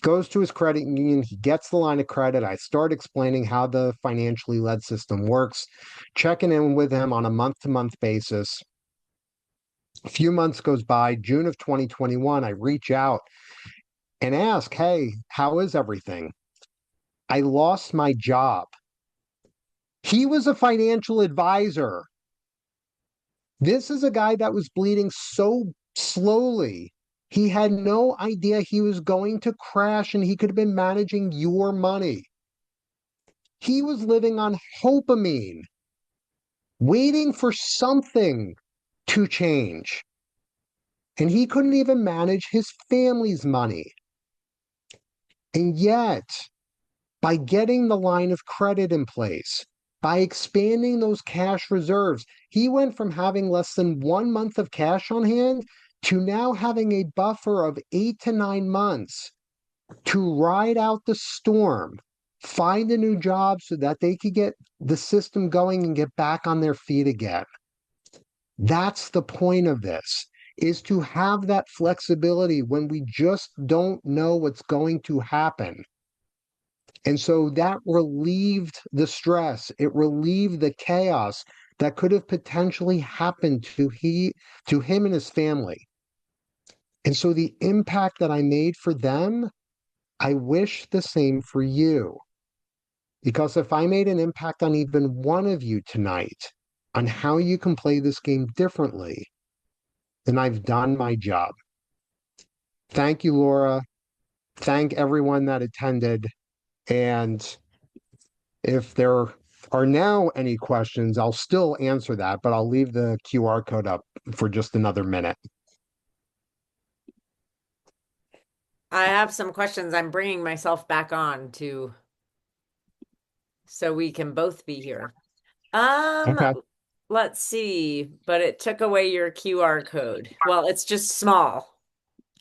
Goes to his credit union, he gets the line of credit. I start explaining how the financially led system works, checking in with him on a month-to-month basis. A few months goes by, June of 2021, I reach out and ask, hey, how is everything? I lost my job. He was a financial advisor. This is a guy that was bleeding so slowly. He had no idea he was going to crash and he could have been managing your money. He was living on hopamine, waiting for something to change. And he couldn't even manage his family's money. And yet, by getting the line of credit in place, by expanding those cash reserves, he went from having less than 1 month of cash on hand to now having a buffer of 8 to 9 months to ride out the storm, find a new job so that they could get the system going and get back on their feet again. That's the point of this, is to have that flexibility when we just don't know what's going to happen. And so that relieved the stress. It relieved the chaos that could have potentially happened to him and his family. And so the impact that I made for them, I wish the same for you. Because if I made an impact on even one of you tonight on how you can play this game differently, then I've done my job. Thank you, Laura. Thank everyone that attended. And if there are now any questions, I'll still answer that, but I'll leave the QR code up for just another minute. I have some questions. I'm bringing myself back on to so we can both be here. Um, Okay. let's see, but it took away your QR code. Well, it's just small.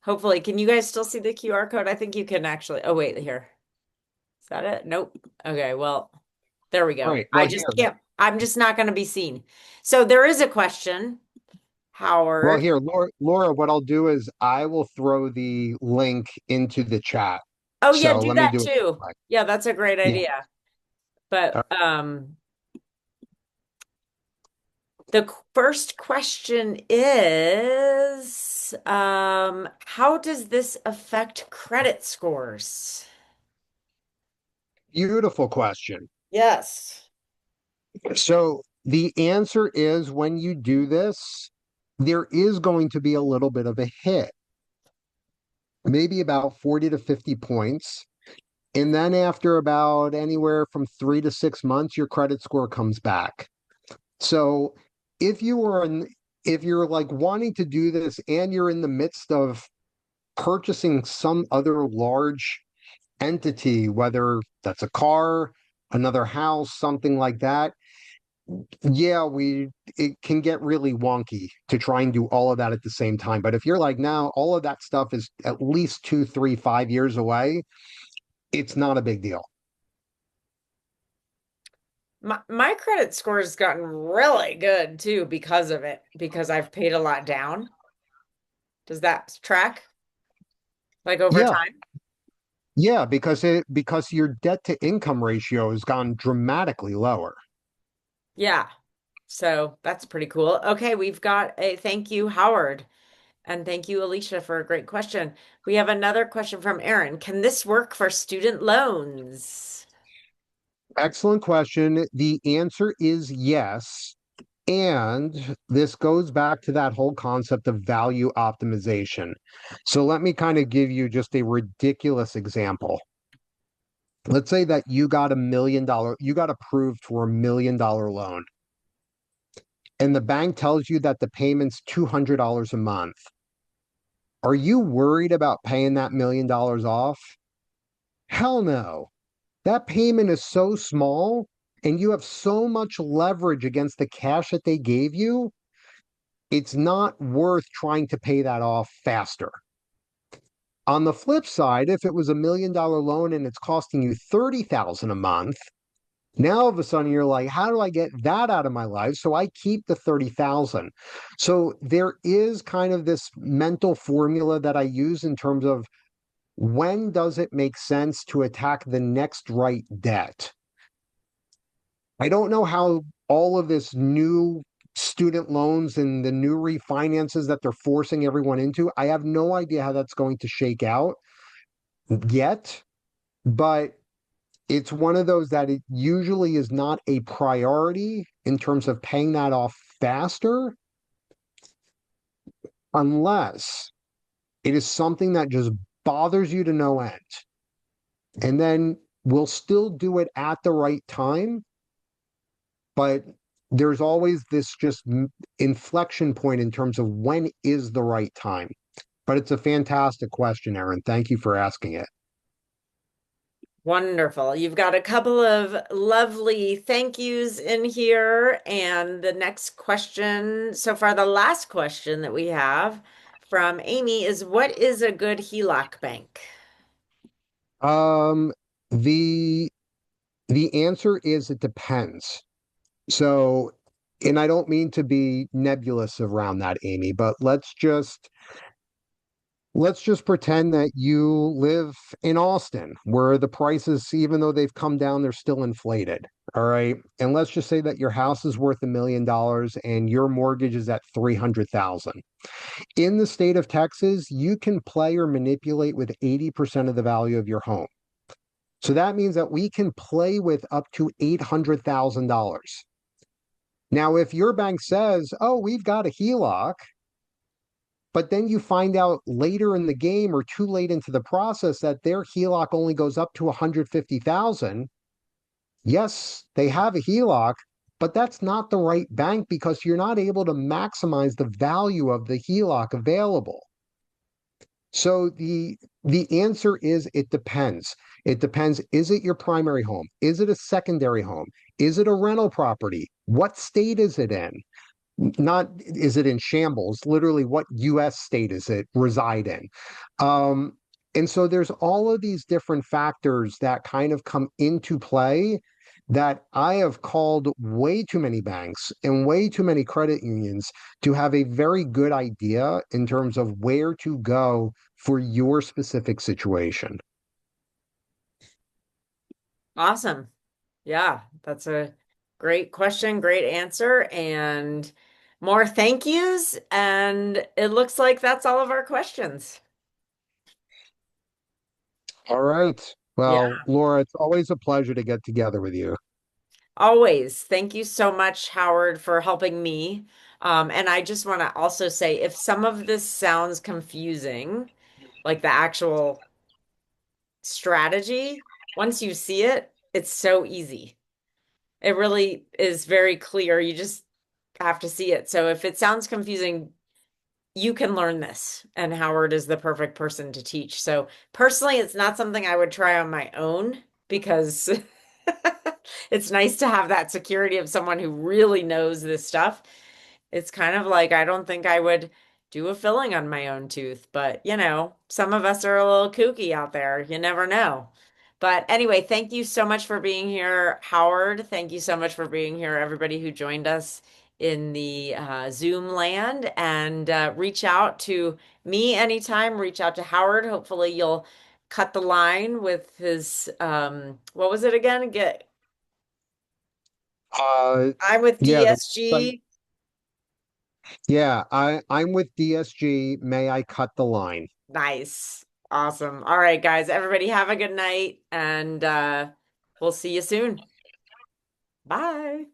Hopefully, can you guys still see the QR code? I think you can actually. Oh, wait, here. Is that it? Nope. Okay, well, there we All go. right. I Well, just here. can't, I'm just not going to be seen. So there is a question, Well, Howard. here, Laura, what I'll do is I will throw the link into the chat. Oh, yeah, So do let me that do it. too. Yeah, that's a great Yeah. idea. But the first question is how does this affect credit scores? Beautiful question. Yes. So the answer is when you do this, there is going to be a little bit of a hit, maybe about 40 to 50 points. And then after about anywhere from 3 to 6 months, your credit score comes back. So if you were in, if you're like wanting to do this and you're in the midst of purchasing some other large entity, whether that's a car, another house, something like that, yeah, it can get really wonky to try and do all of that at the same time. But if you're like, now all of that stuff is at least 2, 3, 5 years away, it's not a big deal. My credit score has gotten really good too because of it, because I've paid a lot down. Does that track like over Yeah, time? yeah, because your debt to income ratio has gone dramatically lower. Yeah. So that's pretty cool. Okay, we've got a thank you, Howard. And thank you, Alicia, for a great question. We have another question from Aaron. Can this work for student loans? Excellent question. The answer is yes. And this goes back to that whole concept of value optimization. So let me kind of give you just a ridiculous example. Let's say that you got approved for $1 million loan, and the bank tells you that the payment's $200 a month. Are you worried about paying that $1 million off? Hell no. That payment is so small, and you have so much leverage against the cash that they gave you, it's not worth trying to pay that off faster. On the flip side, if it was $1 million loan and it's costing you 30,000 a month, now all of a sudden you're like, how do I get that out of my life? So I keep the 30,000. So there is kind of this mental formula that I use in terms of when does it make sense to attack the next right debt? I don't know how all of this new student loans and the new refinances that they're forcing everyone into, I have no idea how that's going to shake out yet, but it's one of those that it usually is not a priority in terms of paying that off faster unless it is something that just bothers you to no end. And then we'll still do it at the right time, but there's always this just inflection point in terms of when is the right time. But it's a fantastic question, Aaron. Thank you for asking it. Wonderful. You've got a couple of lovely thank yous in here. And the next question, so far, the last question that we have from Amy is what is a good HELOC bank? Um, the the answer is it depends. So, and I don't mean to be nebulous around that, Amy, but let's just pretend that you live in Austin, where the prices, even though they've come down, they're still inflated. All right. And let's just say that your house is worth $1 million and your mortgage is at 300,000. In the state of Texas, you can play or manipulate with 80% of the value of your home. So that means that we can play with up to $800,000. Now, if your bank says, oh, we've got a HELOC, but then you find out later in the game or too late into the process that their HELOC only goes up to 150,000. Yes, they have a HELOC, but that's not the right bank because you're not able to maximize the value of the HELOC available. So the answer is it depends. It depends. Is it your primary home? Is it a secondary home? Is it a rental property? What state is it in? Not is it in shambles? Literally, what U.S. state is it reside in? Um, and so there's all of these different factors that kind of come into play that I have called way too many banks and way too many credit unions to have a very good idea in terms of where to go for your specific situation. Awesome. Yeah, that's a great question, great answer, and more thank yous. And it looks like that's all of our questions. All right. Yeah, Well, Laura, it's always a pleasure to get together with you. always. Thank you so much, Howard, for helping me. And I just want to also say if some of this sounds confusing, like the actual strategy, once you see it, it's so easy. It really is very clear. You just have to see it. So if it sounds confusing, you can learn this, and Howard is the perfect person to teach. So personally, it's not something I would try on my own because it's nice to have that security of someone who really knows this stuff. It's kind of like I don't think I would do a filling on my own tooth, but some of us are a little kooky out there. You never know. But anyway, thank you so much for being here, Howard. Thank you so much for being here, everybody who joined us in the Zoom land. And reach out to me anytime. Reach out to Howard. Hopefully, you'll cut the line with his what was it again? Get Uh, I'm with yeah, the website. DSG. Yeah, I'm with DSG. May I cut the line? Nice. Awesome. All right, guys. Everybody have a good night and we'll see you soon. Bye.